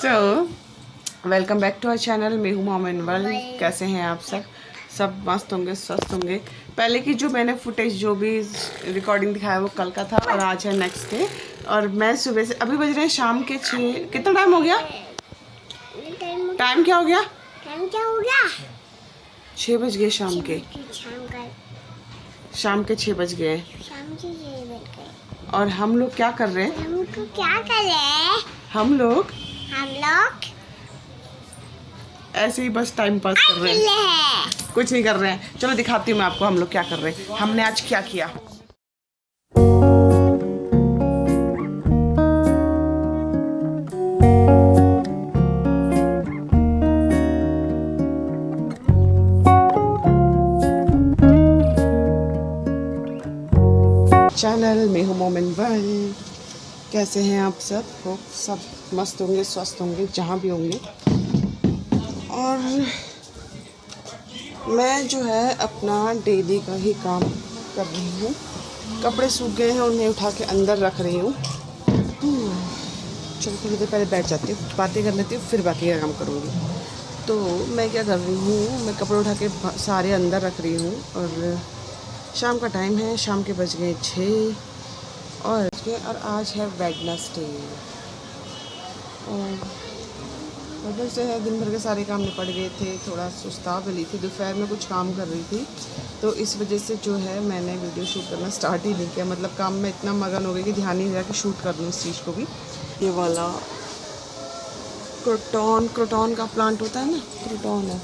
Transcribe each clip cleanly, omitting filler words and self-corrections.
Welcome back to our channel. मैं हूँ मोमिन वर्ल्ड। कैसे हैं आप सब? सब मस्त होंगे, स्वस्थ होंगे। पहले की जो मैंने फुटेज जो भी रिकॉर्डिंग दिखाया वो कल का था और आज है नेक्स्ट डे। और मैं सुबह से अभी बज रहे हैं शाम के 6। कितना टाइम हो गया? टाइम क्या हो गया? 6 बज गए शाम के। शाम के 6 बज गए। और हम लोग क्या कर रहे हैं? हम लोग ऐसे ही बस टाइम पास कर रहे हैं, कुछ नहीं कर रहे हैं। चलो दिखाती हूँ मैं आपको हम लोग क्या कर रहे हैं। हमने आज क्या किया। चैनल में हूँ मोमिन वर्ल्ड। कैसे हैं आप सब? हो सब मस्त होंगे, स्वस्थ होंगे, जहाँ भी होंगे। और मैं जो है अपना डेली का ही काम कर रही हूँ। कपड़े सूख गए हैं, उन्हें उठा के अंदर रख रही हूँ। चलो थोड़ी देर पहले बैठ जाती हूँ, बातें कर लेती हूँ, फिर बाकी का काम करूँगी। तो मैं क्या कर रही हूँ, मैं कपड़े उठा के सारे अंदर रख रही हूँ। और शाम का टाइम है, शाम के बज गए 6 और आज है वेडनेसडे। और वजह से है दिन भर के सारे काम निपट गए थे, थोड़ा सुस्ता मिली थी, दोपहर में कुछ काम कर रही थी, तो इस वजह से जो है मैंने वीडियो शूट करना स्टार्ट ही नहीं किया। मतलब काम में इतना मगन हो गई कि ध्यान नहीं रहा कि शूट कर लूँ इस चीज़ को भी। ये वाला क्रोटॉन का प्लांट होता है ना, क्रोटॉन है।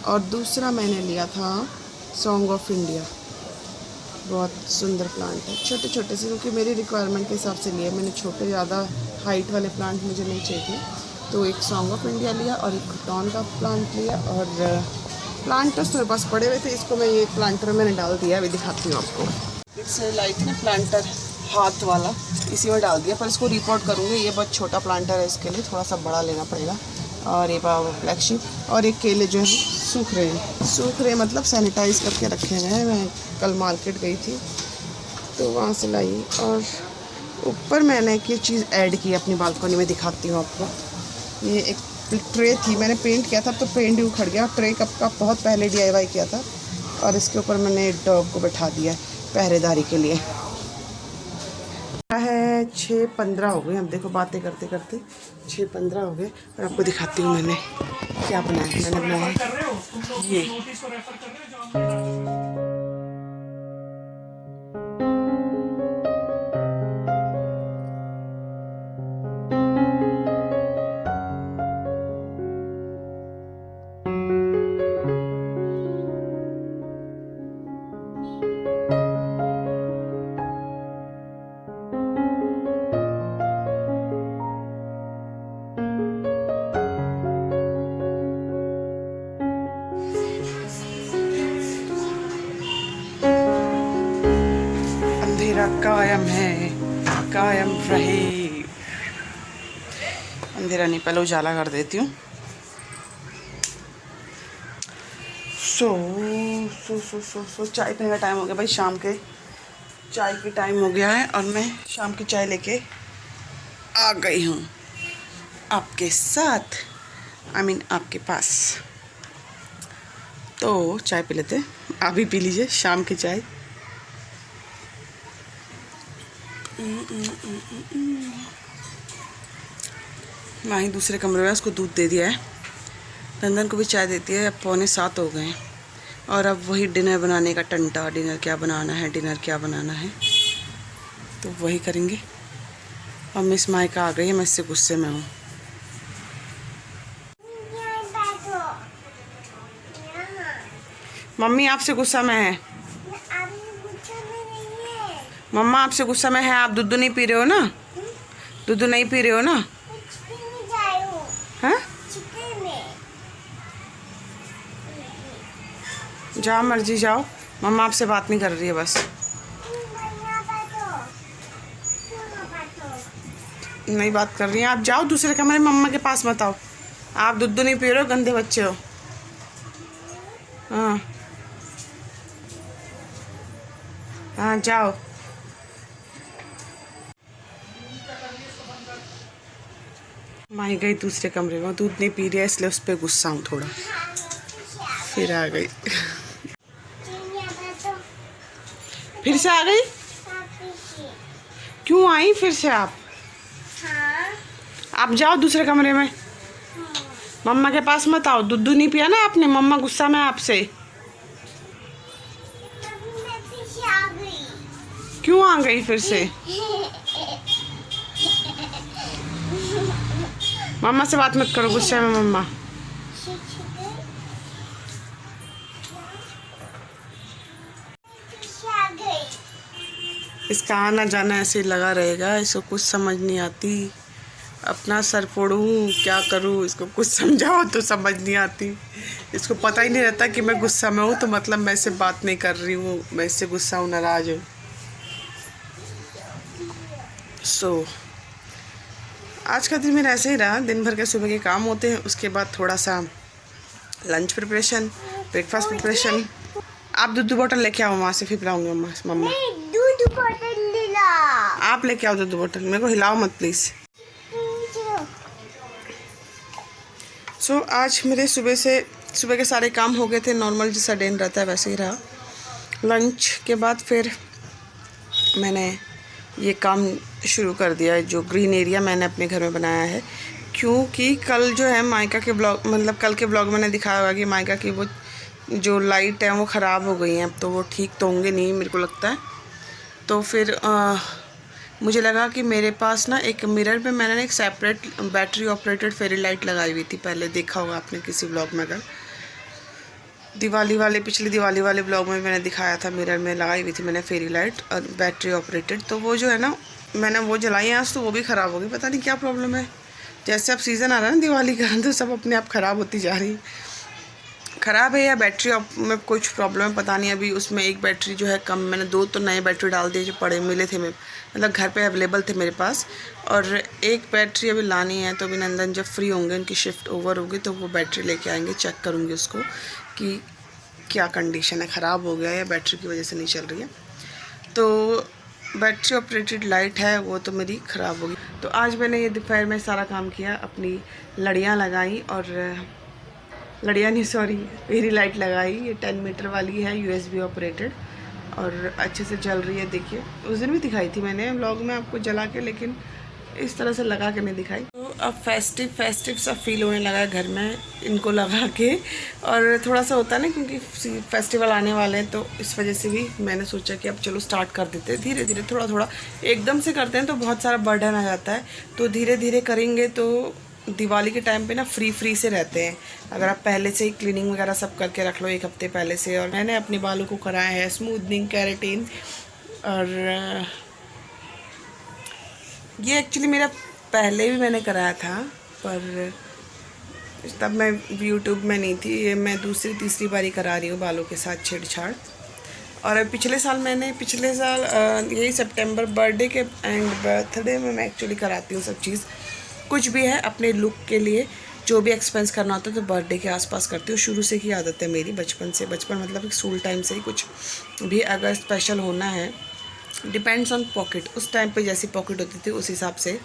और दूसरा मैंने लिया था सॉन्ग ऑफ इंडिया, बहुत सुंदर प्लांट है, छोटे छोटे से, क्योंकि मेरी रिक्वायरमेंट के हिसाब से लिया मैंने। छोटे ज़्यादा हाइट वाले प्लांट मुझे नहीं चाहिए, तो एक सॉन्ग ऑफ इंडिया लिया और एक क्रोटॉन का प्लांट लिया। और प्लांटर्स मेरे पास पड़े हुए थे, इसको मैं ये प्लांटर मैंने डाल दिया। अभी दिखाती हूँ आपको। इससे लाइट ना प्लांटर हाथ वाला, इसी में डाल दिया, पर इसको रिपोर्ट करूँगी। ये बहुत छोटा प्लांटर है, इसके लिए थोड़ा सा बड़ा लेना पड़ेगा। और ये ब्लैक शीप और एक केले जो है सूख रहे मतलब सैनिटाइज़ करके रखे हुए हैं। मैं कल मार्केट गई थी तो वहाँ से लाई। और ऊपर मैंने एक चीज़ ऐड की अपनी बालकनी में, दिखाती हूँ आपको। ये एक ट्रे थी, मैंने पेंट किया था, तो पेंट ही उखड़ गया। ट्रे कप का बहुत पहले DIY किया था और इसके ऊपर मैंने डॉग को बैठा दिया पहरेदारी के लिए। है 6:15 हो गए। अब देखो बातें करते करते 6:15 हो गए। और आपको दिखाती हूँ मैंने क्या बनाया। मैंने बनाया ये अंधेरा कायम है, कायम रहे। अंधेरा नहीं, पहले उजाला कर देती हूँ। सो चाय पीने का टाइम हो गया भाई। शाम के चाय की टाइम हो गया है और मैं शाम की चाय लेके आ गई हूँ आपके साथ, आपके पास। तो चाय पी लेते, आप भी पी लीजिए शाम की चाय। वहीं दूसरे कमरे में उसको दूध दे दिया है। नंदन को भी चाय देती है। अब 6:45 हो गए हैं और अब वही डिनर बनाने का टंटा। डिनर क्या बनाना है तो वही करेंगे। अब मिस माइका आ गई है, मैं इससे गुस्से में हूँ। मम्मी आपसे गुस्सा में है। मम्मा आपसे गुस्सा में है। आप दूध नहीं पी रहे हो ना? दूध नहीं पी रहे हो ना? हाँ, जहाँ मर्जी जाओ, मम्मा आपसे बात नहीं कर रही है बस। नहीं बात कर रही हैं। आप जाओ दूसरे कमरे में, मम्मा के पास मत आओ। आप दूध नहीं पी रहे हो, गंदे बच्चे हो। हाँ हाँ जाओ। माही गई दूसरे कमरे में, दूध नहीं पी रही है इसलिए उस पर गुस्सा हूँ थोड़ा। फिर आ गई। फिर से आ गई? क्यों आई फिर से आप? आप जाओ दूसरे कमरे में। मम्मा के पास मत आओ, दूध नहीं पिया ना आपने, मम्मा गुस्सा में आपसे। क्यों आ गई फिर से? मम्मा से बात मत करो गुस्से में मम्मा। इसका आना जाना ऐसे ही लगा रहेगा, इसको कुछ समझ नहीं आती। अपना सर फोड़ूं क्या करूं, इसको कुछ समझाओ तो समझ नहीं आती। इसको पता ही नहीं रहता कि मैं गुस्सा में हूँ तो मतलब मैं इससे बात नहीं कर रही हूँ, मैं इससे गुस्सा हूँ, नाराज हूँ। आज का दिन मेरा ऐसे ही रहा। दिन भर के सुबह के काम होते हैं, उसके बाद थोड़ा सा लंच प्रिपरेशन, ब्रेकफास्ट प्रिपरेशन। आप दूध बोतल लेके आओ वहाँ से, फिर पिलाऊंगी मम्मा। दूध बोतल ले ला। आप लेके आओ दूध बोतल, मेरे को हिलाओ मत प्लीज़। आज मेरे सुबह के सारे काम हो गए थे, नॉर्मल जैसा दिन रहता है वैसे ही रहा। लंच के बाद फिर मैंने ये काम शुरू कर दिया है, जो ग्रीन एरिया मैंने अपने घर में बनाया है। क्योंकि कल जो है मायका के ब्लॉग, मतलब कल के ब्लॉग मैंने दिखाया होगा कि मायका की वो जो लाइट है वो ख़राब हो गई हैं, अब तो वो ठीक तो होंगे नहीं मेरे को लगता है। तो फिर मुझे लगा कि मेरे पास ना एक मिरर पे मैंने एक separate battery operated fairy light लगाई हुई थी, पहले देखा होगा आपने किसी ब्लॉग में। अगर पिछली दिवाली वाले ब्लॉग में मैंने दिखाया था, मिरर में लगाई हुई थी मैंने फेरी लाइट और बैटरी ऑपरेटेड। तो वो जो है ना, मैंने वो जलाई है आज, तो वो भी ख़राब हो गई। पता नहीं क्या प्रॉब्लम है, जैसे अब सीज़न आ रहा है ना दिवाली का, तो सब अपने आप ख़राब होती जा रही है। ख़राब है या बैटरी में कुछ प्रॉब्लम है पता नहीं। अभी उसमें एक बैटरी जो है कम, मैंने 2 तो नए बैटरी डाल दिए जो पड़े मिले थे, मतलब घर पे अवेलेबल थे मेरे पास, और एक बैटरी अभी लानी है। तो अभी नंदन जब फ्री होंगे, उनकी शिफ्ट ओवर होगी, तो वो बैटरी लेके आएंगे, चेक करूँगी उसको कि क्या कंडीशन है, ख़राब हो गया या बैटरी की वजह से नहीं चल रही है। तो बैटरी ऑपरेटेड लाइट है वो तो मेरी ख़राब होगी। तो आज मैंने ये दोपहर में सारा काम किया, अपनी लड़ियाँ लगाई, और लड़ियाँ नहीं सॉरी फेरी लाइट लगाई। ये 10 मीटर वाली है, USB ऑपरेटेड, और अच्छे से जल रही है। देखिए उस दिन भी दिखाई थी मैंने व्लॉग में आपको जला के, लेकिन इस तरह से लगा के नहीं दिखाई। तो अब फेस्टिव सा फील होने लगा है घर में इनको लगा के, और थोड़ा सा होता है ना, क्योंकि फेस्टिवल आने वाले हैं, तो इस वजह से भी मैंने सोचा कि अब चलो स्टार्ट कर देते हैं धीरे धीरे, थोड़ा थोड़ा। एकदम से करते हैं तो बहुत सारा बर्डन आ जाता है, तो धीरे धीरे करेंगे तो दिवाली के टाइम पे ना फ्री से रहते हैं। अगर आप पहले से ही क्लीनिंग वगैरह सब करके रख लो 1 हफ्ते पहले से। और मैंने अपने बालों को कराया है स्मूथनिंग, केराटिन, और ये एक्चुअली मेरा पहले भी मैंने कराया था, पर तब मैं यूट्यूब में नहीं थी। ये मैं दूसरी तीसरी बारी करा रही हूँ बालों के साथ छेड़छाड़। और पिछले साल यही सितंबर बर्थडे के एंड बर्थडे में मैं एक्चुअली कराती हूँ सब चीज़। कुछ भी है अपने लुक के लिए जो भी एक्सपेंस करना होता है तो बर्थडे के आसपास करती हूँ। शुरू से ही आदत है मेरी, बचपन मतलब स्कूल टाइम से ही। कुछ भी अगर स्पेशल होना है, डिपेंड्स ऑन पॉकेट, उस टाइम पे जैसी पॉकेट होती थी उस हिसाब से,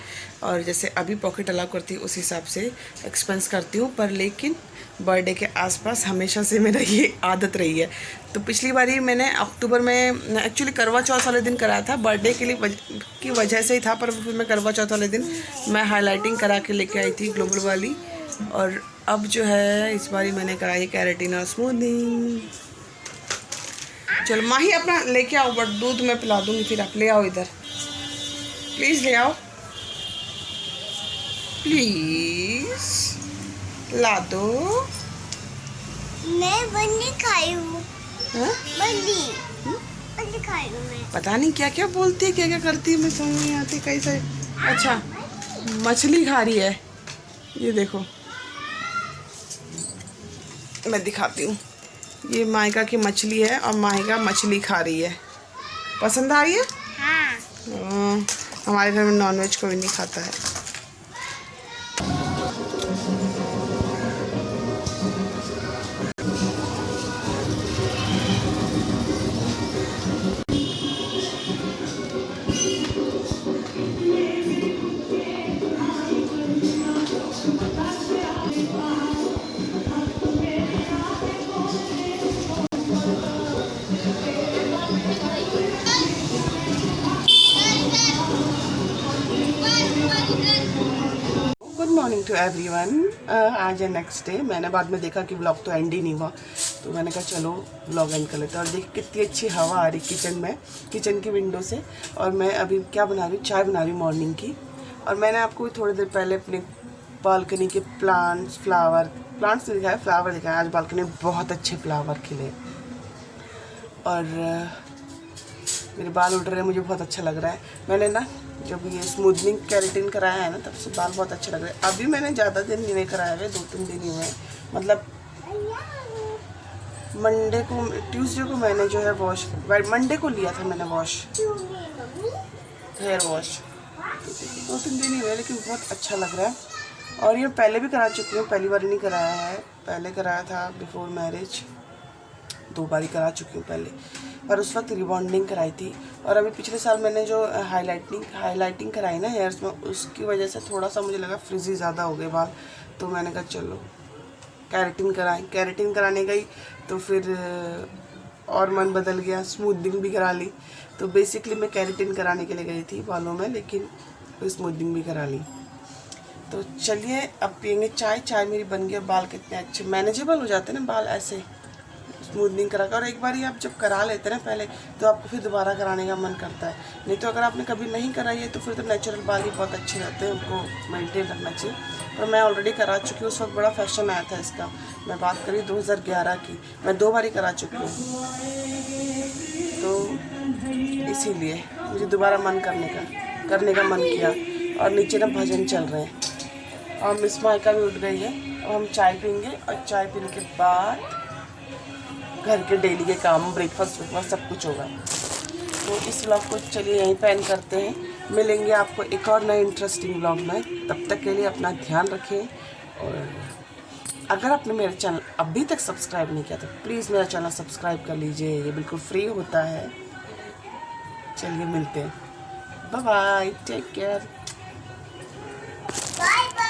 और जैसे अभी पॉकेट अलाउ करती उस हिसाब से एक्सपेंस करती हूँ। पर लेकिन बर्थडे के आसपास हमेशा से मेरा ये आदत रही है। तो पिछली बारी मैंने अक्टूबर में एक्चुअली करवा चौथ वाले दिन कराया था, बर्थडे के लिए की वजह से ही था, पर फिर मैं करवा चौथ वाले दिन मैं हाईलाइटिंग करा के लेके आई थी ग्लोबल वाली। और अब जो है इस बारी मैंने कराई केराटिन और स्मूथनिंग। चलो माही अपना लेके आओ, बट दूध मैं पिला दूंगी, फिर आप ले आओ इधर, प्लीज़ ले आओ, प्लीज़ ला दो। मैं बंदी खाई हूँ, बंदी खाई हूँ मैं। पता नहीं क्या क्या बोलती है, क्या क्या करती है, मैं समझ नहीं आती कैसे। अच्छा मछली खा रही है, ये देखो मैं दिखाती हूँ। ये मायका की मछली है और मायका मछली खा रही है। पसंद आ रही है? हाँ। हमारे घर में नॉनवेज कोई नहीं खाता है। To everyone. आज है नेक्स्ट डे। मैंने बाद में देखा कि व्लॉग तो एंड ही नहीं हुआ, तो मैंने कहा चलो व्लॉग एंड कर लेते हैं। और देखिए कितनी अच्छी हवा आ रही किचन में, किचन की विंडो से। और मैं अभी क्या बना रही हूँ, चाय बना रही हूँ मॉर्निंग की। और मैंने आपको थोड़ी देर पहले अपने बालकनी के प्लांट्स दिखाए, फ्लावर दिखाए। आज बालकनी में बहुत अच्छे फ्लावर खिले और मेरे बाल उड़ रहे हैं, मुझे बहुत अच्छा लग रहा है। मैंने ना जब ये स्मूथनिंग केराटिन कराया है ना, तब से बाल बहुत अच्छे लग रहे हैं। अभी मैंने ज़्यादा दिन नहीं कराए हुए, 2-3 दिन ही हुए, मतलब मंडे को, ट्यूसडे को मैंने जो है वॉश, मंडे को लिया था मैंने वॉश, हेयर वॉश। 2-3 दिन ही हुए, लेकिन बहुत अच्छा लग रहा है। और ये पहले भी करा चुकी हूँ, पहली बार नहीं कराया है। पहले कराया था बिफोर मैरिज, 2 बार ही करा चुकी हूँ पहले, पर उस वक्त रिबॉन्डिंग कराई थी। और अभी पिछले साल मैंने जो हाईलाइटिंग कराई ना हेयर्स में, उसकी वजह से थोड़ा सा मुझे लगा फ्रिजी ज़्यादा हो गए बाल, तो मैंने कहा चलो केराटिन कराने गई, तो फिर और मन बदल गया, स्मूथनिंग भी करा ली। तो बेसिकली मैं केराटिन कराने के लिए गई थी बालों में, लेकिन स्मूथनिंग भी करा ली। तो चलिए अब पियेंगे चाय। चाय मेरी बन गई। बाल कितने अच्छे मैनेजेबल हो जाते हैं ना बाल ऐसे स्मूथनिंग करा कर। और एक बार ही आप जब करा लेते हैं ना पहले, तो आपको फिर दोबारा कराने का मन करता है। नहीं तो अगर आपने कभी नहीं कराई है तो फिर तो नेचुरल बाल ही बहुत अच्छे रहते हैं, उनको मेंटेन रखना चाहिए। और मैं ऑलरेडी करा चुकी हूँ, उस वक्त बड़ा फैशन आया था इसका। मैं बात करी 2011 की, मैं 2 बार ही करा चुकी हूँ, तो इसीलिए मुझे दोबारा करने का मन किया। और नीचे ना भजन चल रहे हैं और मिस माइका भी उठ गई है। अब हम चाय पीएंगे और चाय पीने के बाद घर के डेली के काम, ब्रेकफास्ट सब कुछ होगा। तो इस व्लॉग को चलिए यहीं पे एंड करते हैं। मिलेंगे आपको एक और नए इंटरेस्टिंग व्लॉग में। तब तक के लिए अपना ध्यान रखें। और अगर आपने मेरा चैनल अभी तक सब्सक्राइब नहीं किया तो प्लीज़ मेरा चैनल सब्सक्राइब कर लीजिए, ये बिल्कुल फ्री होता है। चलिए मिलते हैं, bye bye, take care. Bye bye.